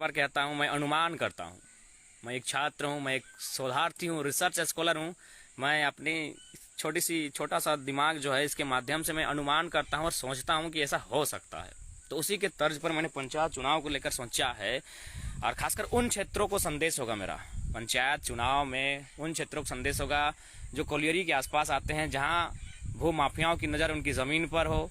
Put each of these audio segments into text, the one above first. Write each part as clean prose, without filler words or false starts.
बार कहता हूँ, मैं अनुमान करता हूँ। मैं एक छात्र हूँ, मैं एक शोधार्थी हूँ, रिसर्च स्कॉलर हूँ। मैं अपनी छोटा सा दिमाग जो है, इसके माध्यम से मैं अनुमान करता हूँ और सोचता हूँ कि ऐसा हो सकता है। तो उसी के तर्ज पर मैंने पंचायत चुनाव को लेकर सोचा है, और खासकर उन क्षेत्रों को संदेश होगा मेरा। पंचायत चुनाव में उन क्षेत्रों को संदेश होगा जो कोलियरी के आसपास आते हैं, जहाँ भू माफियाओं की नज़र उनकी ज़मीन पर हो।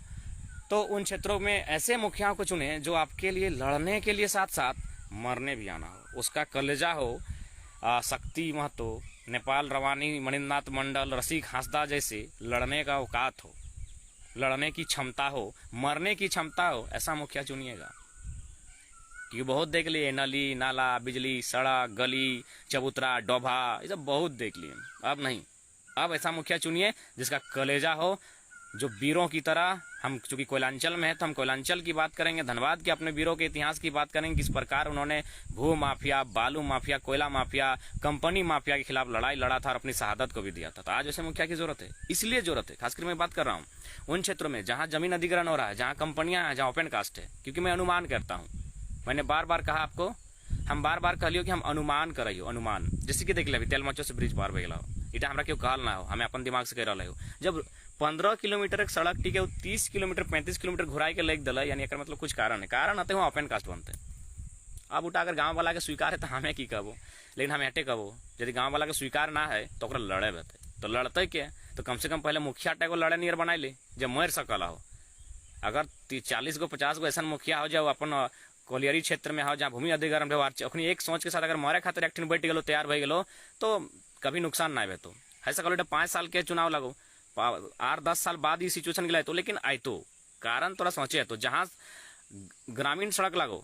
तो उन क्षेत्रों में ऐसे मुखियाओं को चुने जो आपके लिए लड़ने के लिए साथ साथ मरने भी आना हो। उसका कलेजा हो शक्ति महतो, नेपाल रवानी, मणिन्द्रनाथ मंडल, रसिक हांसदा जैसे लड़ने का औकात हो, लड़ने की क्षमता हो, मरने की क्षमता हो, ऐसा मुखिया चुनिएगा। क्योंकि बहुत देख लिए नली नाला, बिजली, सड़क, गली, चबूतरा, डोभा, ये सब बहुत देख लिए। अब नहीं, अब ऐसा मुखिया चुनिए जिसका कलेजा हो, जो वीरों की तरह। हम चूंकि कोयलांचल में है तो हम कोयलांचल की बात करेंगे, धनबाद के अपने वीरों के इतिहास की बात करेंगे, किस प्रकार उन्होंने भू माफिया, बालू माफिया, कोयला माफिया, कंपनी माफिया के खिलाफ लड़ाई लड़ा था और अपनी शहादत को भी दिया था। तो आज ऐसे मुखिया की जरूरत है, इसलिए जरूरत है। खासकर मैं बात कर रहा हूँ उन क्षेत्रों में जहाँ जमीन अधिग्रहण हो रहा है, जहाँ कंपनियां हैं, जहाँ ओपन कास्ट है। क्योंकि मैं अनुमान करता हूँ, मैंने बार बार कहा आपको, हम बार बार कहलियो कि हम अनुमान कर रही हो, अनुमान। जैसे कि देख ले तेल मचो से ब्रिज पार हो, इटा हमरा क्यों कहल ना हो, हमें अपन दिमाग से कह रहा हो। जब 15 किलोमीटर एक सड़क टिके 30 किलोमीटर 35 किलोमीटर घुराई के लेक दिल, यानी मतलब कुछ कारण है, कारण आते वहाँ ओपन कास्ट बनते। अब उठा अगर गाँव वाला के स्वीकार है तो हमें की कहबो, लेकिन हम हटे कहबो यदि गाँव वाला के स्वीकार ना है तो लड़े रहते। तो लड़ते के तो कम से कम पहले मुखिया टैगो लड़े नियर बनाई ले, जब मर सकला हो। अगर 40 गो 50 गो ऐसा मुखिया हो, जाओ अपन कोलियरी क्षेत्र में हो जहाँ भूमि अधिग्रहण अखनी एक सोच के साथ अगर मरे खातिर एक बैठ गलो, तैयार हो गलो, तो कभी नुकसान ना है। तो ऐसा करो 5 साल के चुनाव लगो, 8-10 साल बाद ही सिचुएशन गिलाए तो, लेकिन आई तो कारण थोड़ा सोचे। तो जहाँ ग्रामीण सड़क लगो,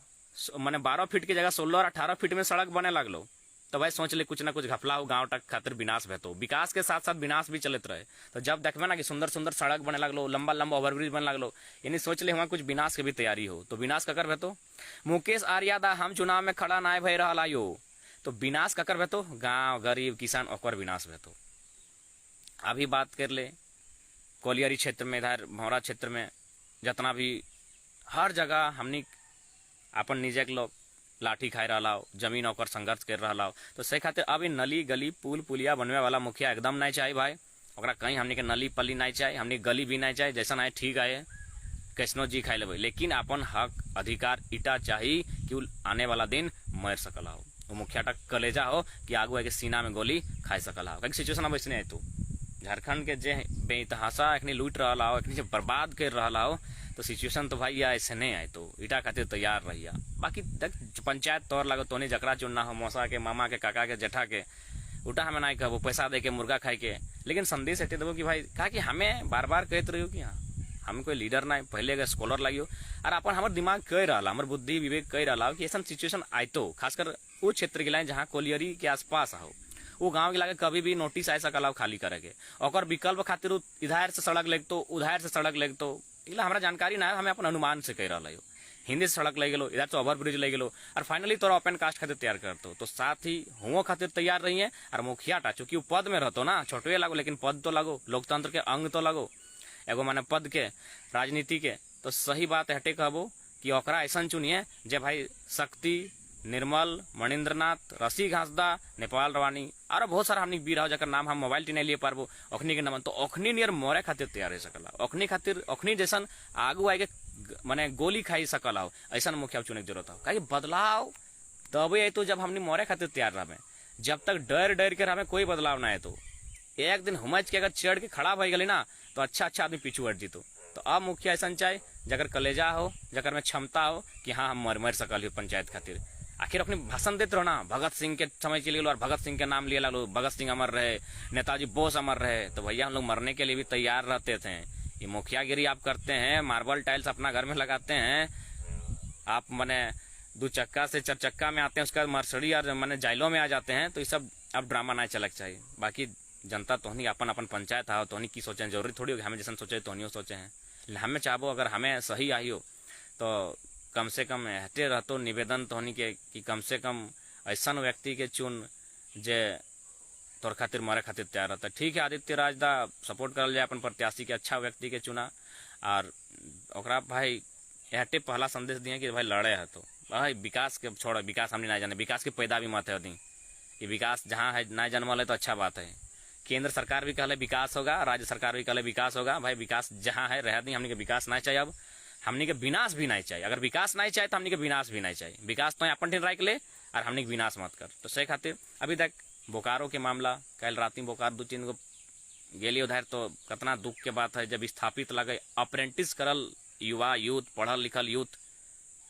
मैंने 12 फीट की जगह 16 और 18 फीट में सड़क बने लगलो, तो भाई सोच ले कुछ ना कुछ घपला हो, गाँव तक खातिर विनाश भतो। विकास के साथ साथ विनाश भी चलते रहे। तो जब देखबे ना कि सुंदर सुंदर सड़क बने लगलो, लंबा लंबा ओवरब्रिज बने लगलो, यानी सोच ले वहाँ कुछ विनाश की भी तैयारी हो। तो विनाश ककर भतो, मुकेश आर्यादा हम चुनाव में खड़ा ना भय रहा यो, तो विनाश ककर भतो, गाँव गरीब किसान ओकर विनाश भतो। अभी बात कर ले कोलियरी क्षेत्र में, इधर भौरा क्षेत्र में जितना भी हर जगह हमनी अपन निजे के लोग लाठी खाए रहा हो, जमीन ओकर संघर्ष कर रहा हो। तो से खातिर अभी नली गली पुल पुलिया बनवे वाला मुखिया एकदम नहीं चाहिए भाई। ओकरा कहीं हमनी के नली पली नहीं चाहिए, हमनी गली भी नहीं चाहिए, जैसा नहीं ठीक है कैसनो जी खाई लेवे, लेकिन अपन हक अधिकार इटा चाहिए कि आने वाला दिन मर सकला हो। वो मुखिया तक कलेजा हो कि आगू के सीना में गोली खाई सकला हो। कहीं सिचुएशन अब ऐसे तो झारखंड के जे बेतहासा एखनी लूट रहा हो, एखनी बर्बाद कर रहा हो, तो सिचुएशन तो भाई ऐसे नहीं आए। तो इटा खातिर तैयार रहिया। बाकी देख पंचायत तौर लगो तो नहीं जकरा चुनना हो, मौसा के, मामा के, काका के, जेठा के, उठा हमें नहीं कहबो पैसा दे के मुर्गा खाए के, लेकिन संदेश एटे देवो कि भाई कहा कि हमें बार बार कहते रहो कि हाँ हम कोई लीडर ना, पहले अगर स्कॉलर लगियो और अपन हमारे दिमाग कह रहा, हमारे बुद्धि विवेक कह रहा कि ऐसा सिचुएशन आए। तो खासकर वो क्षेत्र के लाइन जहाँ कोलियरी के आसपास हो, वो गांव के लागे कभी भी नोटिस आ सकला खाली करे और विकल्प खातिर इधर से सड़क लेग तो उधर से सड़क लेग तो हमारा जानकारी ना है, हमें अपन अनुमान से कह रहा है। हिंदी से सड़क ले गलो, इधर से ओवर ब्रिज ले गलो, और फाइनली तोरा ओपन कास्ट खातिर तैयार करते तो साथ ही हुओ खातिर तैयार रही है। और मुखिया टा चूंकि पद में रहतो ना, छोटे लगो लेकिन पद तो लगो, लोकतंत्र के अंग तो लगो, एगो माने पद के, राजनीति के। तो सही बात हटे कहबो कि ओकरा ऐसा चुनिए जे भाई शक्ति, निर्मल, मणिन्द्रनाथ, रसिक हांसदा, नेपाल रवानी और बहुत सारा हमनी वीर हो जकर नाम हम मोबाइल टी नहीं लिए पारबो, अखनी के नाम तो अखनी नियर मोरे खातिर तैयार रह सकला। अखनी खातिर अखनी जैसन आगू आगे माने गोली खाई सकला हो, ऐसा मुखिया चुने की जरूरत हो। कहीं बदलाव तब आई तो जब हमनी मोरे खातिर तैयार रहे। जब तक डर डर के रहे कोई बदलाव ना है, तो एक दिन हुमच के अगर चढ़ के खड़ा हो गई ना, तो अच्छा आदमी पीछू हट जीतो। तो अब मुखिया ऐसा चाहे जकर कलेजा हो, जकर में क्षमता हो कि हाँ हम मर सकल पंचायत खातिर। आखिर अपनी भाषण देते रहो ना, भगत सिंह के समय चले गए और भगत सिंह के नाम लिए लो, भगत सिंह अमर रहे, नेताजी बोस अमर रहे, तो भैया हम लोग मरने के लिए भी तैयार रहते थे। ये मुखियागिरी आप करते हैं, मार्बल टाइल्स अपना घर में लगाते हैं, आप मैंने 2 चक्का से 4 चक्का में आते हैं, उसका मर्सडी और मैंने जाइलों में आ जाते हैं। तो ये सब अब ड्रामा नहीं चलक चाहिए। बाकी जनता तो नहीं अपन अपन पंचायत आओ तो नहीं की सोचे, जरूरी थोड़ी हो हमें जैसा सोचे तो नहीं सोचे हैं। हमें चाहबो अगर हमें सही आई हो तो कम से कम हटे रहतो निवेदन तो नहीं के कि कम से कम ऐसा व्यक्ति के चुन जे तोर खातिर मारे खातिर तैयार रहता। ठीक है आदित्य राज दा सपोर्ट करल जाए अपन प्रत्याशी के, अच्छा व्यक्ति के चुना और ओकरा भाई हटे पहला संदेश दिए कि भाई लड़े है तो भाई विकास के छोड़, विकास हमने ना जाने, विकास के पैदा भी मत है होती। ये विकास जहाँ है ना जन्मल है तो अच्छा बात है। केंद्र सरकार भी कहले विकास होगा, राज्य सरकार भी कहले विकास होगा। भाई विकास जहाँ है रह दी, हमने के विकास नहीं चाहिए। अब हमने के विनाश भी नहीं चाहिए। अगर विकास नहीं चाहिए तो हमने के विनाश भी नहीं चाहिए। विकास तो अपन ठीक ले और हमने विनाश मत कर। तो से खातिर अभी तक बोकारो के मामला, कल रात में बोकारो 2-3 गो गेली उधर, तो कितना दुख के बात है जब स्थापित लगे अप्रेंटिस करल युवा यूथ, पढ़ल लिखल यूथ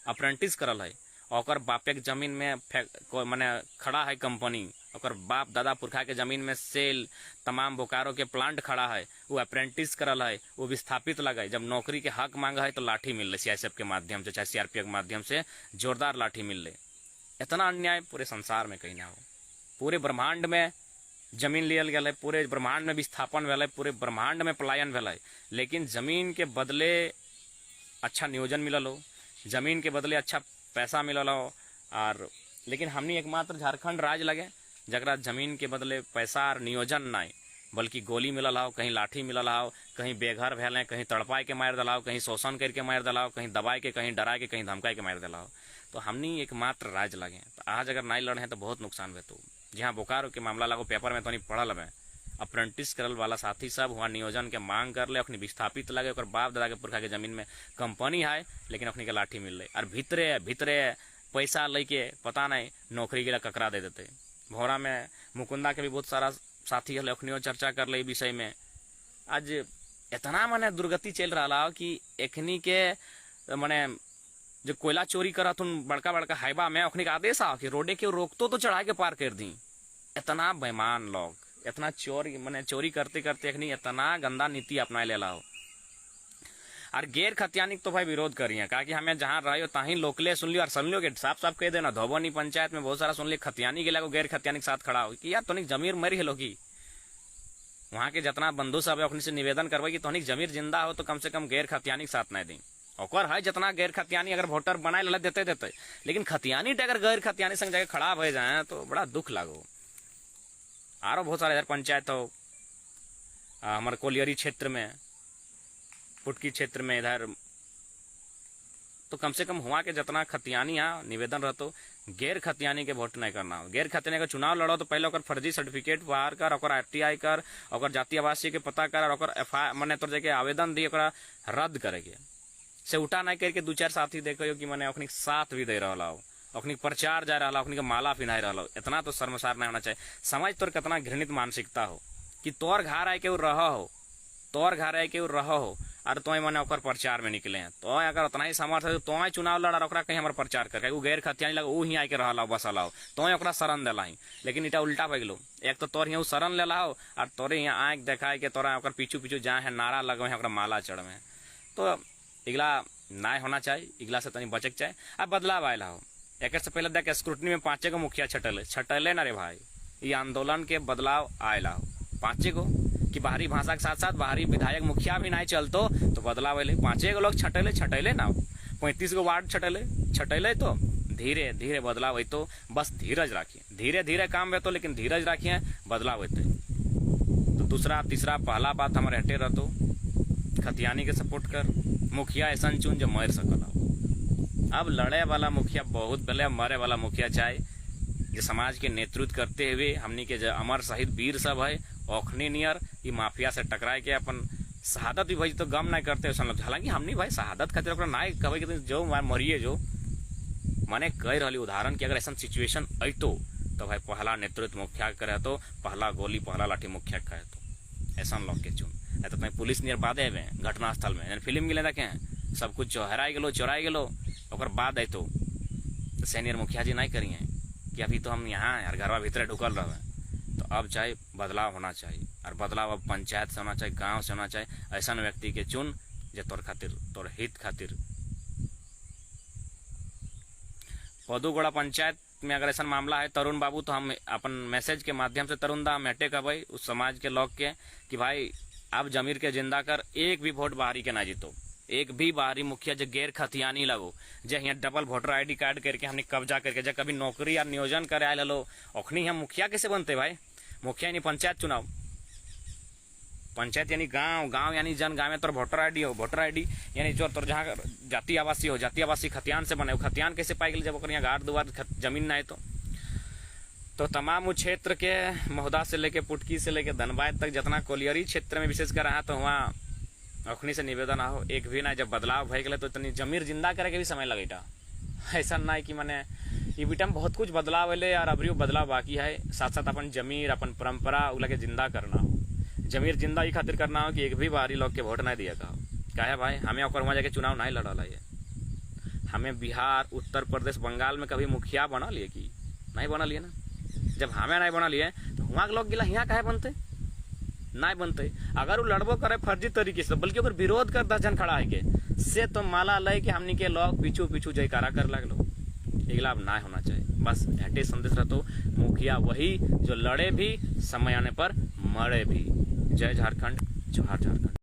अप्रेंटिस करल है, और बापे के जमीन में मने खड़ा है कंपनी, और बाप दादा पुरखा के जमीन में सेल तमाम बोकारो के प्लांट खड़ा है, वो अप्रेंटिस करल है, वो विस्थापित लगे। जब नौकरी के हक मांगा है तो लाठी मिल रही सीआईएसएफ के माध्यम से, चाहे सीआरपीएफ के माध्यम से जोरदार लाठी मिल रही। इतना अन्याय पूरे संसार में कहीं ना हो। पूरे ब्रह्मांड में जमीन लियल गया है, पूरे ब्रह्मांड में विस्थापन भेल, पूरे ब्रह्मांड में पलायन भेल, लेकिन जमीन के बदले अच्छा नियोजन मिलल हो, जमीन के बदले अच्छा पैसा मिलल हो। और लेकिन हमनी एकमात्र झारखंड राज्य लगे जरा जमीन के बदले पैसा और नियोजन नहीं, बल्कि गोली मिलल हो, कहीं लाठी मिलल हो, कहीं बेघर भेल, कहीं तड़पाए के मार दिलाओ, कहीं शोषण करके मार दिलाओ, कहीं दबाए के, कहीं डराए के, कहीं धमकाए के मार दिलाओ। तो हमनी एकमात्र राज्य लगे। तो आज अगर नहीं लड़े तो बहुत नुकसान हुए। तो जहाँ बोकारो के मामला लगो पेपर में तो नहीं पढ़ल है, अप्रेंटिस करल वाला साथी सब हुआ नियोजन के मांग कर ले, अखनी विस्थापित लगे, और बाप दादा के पुरखा के जमीन में कंपनी है, लेकिन अखनी के लाठी मिल रही। और भीतरे पैसा लेके पता नहीं नौकरी के लिए ककरा दे देते। भौरा में मुकुंदा के भी बहुत सारा साथी है, अखनियो चर्चा कर ले विषय में। आज इतना मने दुर्गति चल रहा कि एखनी के मने जो कोयला चोरी करत उन बड़का बड़का हाईवा में अखनी का आदेश आ कि रोडे के रोकतो तो चढ़ा के पार कर दी। इतना बेईमान लोग, इतना चोरी करते करते अखनी इतना गंदा नीति अपना ले लाओ। और गैर खतियानी तो भाई विरोध करिए, कहा कि हमें जहाँ रही हो तहीं लोकले सुन लियो और सुन लियो के साफ साफ कह देना। धोबनी पंचायत में बहुत सारा सुन लिया खतियानी के लिए गैर खतियानी के साथ खड़ा हो कि यार तोनिक जमीर मरी है लोगी। वहां के जितना बंधु सब है से निवेदन करवाई कि तोनिक जमीर जिंदा हो तो कम से कम गैर खतियानी के साथ नहीं दी। और है जितना गैर खतियानी अगर वोटर बनाए लड़ देते, लेकिन खतियानी अगर गैर खतियानी संग जगह खड़ा हो जाए तो बड़ा दुख लागो। आरो बहुत सारे इधर पंचायत हो, हमारे कोलियरी क्षेत्र में, पुटकी क्षेत्र में इधर, तो कम से कम हुआ के जितना खतियानी है निवेदन रहतो गैर खतियानी के वोट नहीं करना हो। गैर खतियानी का चुनाव लड़ो तो पहले फर्जी सर्टिफिकेट बाहर कर, RTI कर, और जाति आवासीय के पता कर, और FIR मने तोर जगह आवेदन दी रद्द करेंगे से उठा नहीं करके 2-4 साथी देखो कि मैंने अखनी साथ भी दे रहा हो, अखनी प्रचार जा रहा हो, अखनी माला पिन्हा रहा हो। इतना तो शर्मसार नहीं होना चाहिए। समझ तोर कितना घृणित मानसिकता हो कि तोर घर आए के वो रह हो, तोर घर आए के वो रह हो, और तो मैंने ओकर प्रचार में निकले हैं। तो अगर उतना ही सामर्थ्य है तो चुनाव लड़ा और कहीं हमारा प्रचार कर वो गैर खतियानी लगा वो ही आके रहा बसल हो, तो शरण दिला ही। लेकिन इटा उल्टा पै गलो, एक तो तोर यहाँ शरण ले हो और तोरे यहाँ आँख देखाए के तोरा पीछू पीछू जहाँ है नारा लगो है माला चढ़ में। तो इगला ना होना चाहिए, इगला से तनी बचे के चाहिए। अब बदलाव आयल हो, एक से पहले देख स्क्रूटनी में 5 गो मुखिया छटले ना रे भाई। ये आंदोलन के बदलाव आयल हो 5 गो कि बाहरी भाषा के साथ साथ बाहरी विधायक मुखिया भी नहीं चलतो तो बदलाव अले। 5 गो लोग छटले ना, 35 गो वार्ड छटले तो धीरे धीरे बदलाव है। तो बस धीरज रखिए, धीरे धीरे काम तो, लेकिन धीरज रखिए, बदलाव होते। तो दूसरा तीसरा पहला बात हमारे हटे रहतो खतियानी के सपोर्ट कर, मुखिया ऐसा चुन जो मर सकल। अब लड़े वाला मुखिया बहुत पहले, मरे वाला मुखिया चाहे जो समाज के नेतृत्व करते हुए हमनी के जो अमर शहीद वीर सब है ओखनी नियर ये माफिया से टकराए के अपन शहादत भी भाई तो गम नहीं करते। हालांकि हमनी भाई शहादत खातिर ना कहे कि जो मरिए जो माने कह रही उदाहरण की अगर ऐसा सिचुएशन अतो तो भाई पहला नेतृत्व मुखिया करे तो पहला गोली पहला लाठी मुखिया कहे तो ऐसा लोग के चुन। तो तुम्हें पुलिस नियर बादे में घटनास्थल में फिल्म गिले देखे सब कुछ हराई गलो चोराई गलो और बाद है तो सीनियर मुखिया जी नहीं करिए कि अभी तो हम यहाँ यार घरवा भीतर ढुकल रहे। तो अब चाहे बदलाव होना चाहिए, और बदलाव अब पंचायत से होना चाहिए, गांव से होना चाहिए। ऐसा व्यक्ति के चुन जो तोर खातिर तोर हित खातिर। पदुगोड़ा पंचायत में अगर ऐसा मामला है तरुण बाबू, तो हम अपन मैसेज के माध्यम से तरुण दा मेटे का भाई उस समाज के लोग के कि भाई अब जमीर के जिंदा कर, एक भी वोट बाहरी के ना जीतो, एक भी बाहरी मुखिया जो गैर खतियानी लगो जो यहाँ डबल वोटर ID कार्ड करके हमने कब्जा करके जब कभी नौकरी या नियोजन करे आए लो, ओखनी हम मुखिया कैसे बनते भाई? मुखिया नहीं पंचायत चुनाव पंचायत यानी गांव, गांव यानी जन, गांव में तोर वोटर आईडी हो, वोटर आईडी यानी जो तोर जहाँ जाति आवासी हो, जाति आवासी खतियान से बने, खतियान कैसे पाई गई जब ओकर यहाँ घर दुआर जमीन ना है तो तमाम उस क्षेत्र के महोदा से लेके पुटकी से लेके धनबाद तक जितना कोलियरी क्षेत्र में विशेष कर रहा तो वहाँ अखनी से निवेदन हो एक भी ना, जब बदलाव भय गए तो इतनी जमीर जिंदा करे के भी समय लगेगा। ऐसा ना है कि मैंने ये बीटा में बहुत कुछ बदलाव अले और अभी बदलाव बाकी है। साथ साथ अपन जमीर अपन परंपरा उला के जिंदा करना हो, जमीर जिंदा ही खातिर करना हो कि एक भी बाहरी लोग के वोट नहीं दिया का है भाई। हमें और वहाँ जाके चुनाव नहीं लड़ा है, हमें बिहार, उत्तर प्रदेश, बंगाल में कभी मुखिया बना लिए कि नहीं बना लिए ना। जब हमें नहीं बना लिए तो वहाँ के लोग गिला यहाँ काहे बनते नहीं बनते। अगर वो लड़बो करे फर्जी तरीके से, बल्कि अगर विरोध कर 10 जन खड़ा है के से तो माला लय कि हमनी के लोग पीछू पीछू जयकारा कर लगलो। इगलाब ना होना चाहिए। बस हटे संदेश रहतो, मुखिया वही जो लड़े भी समय आने पर मरे भी। जय झारखंड, जोहार झारखंड।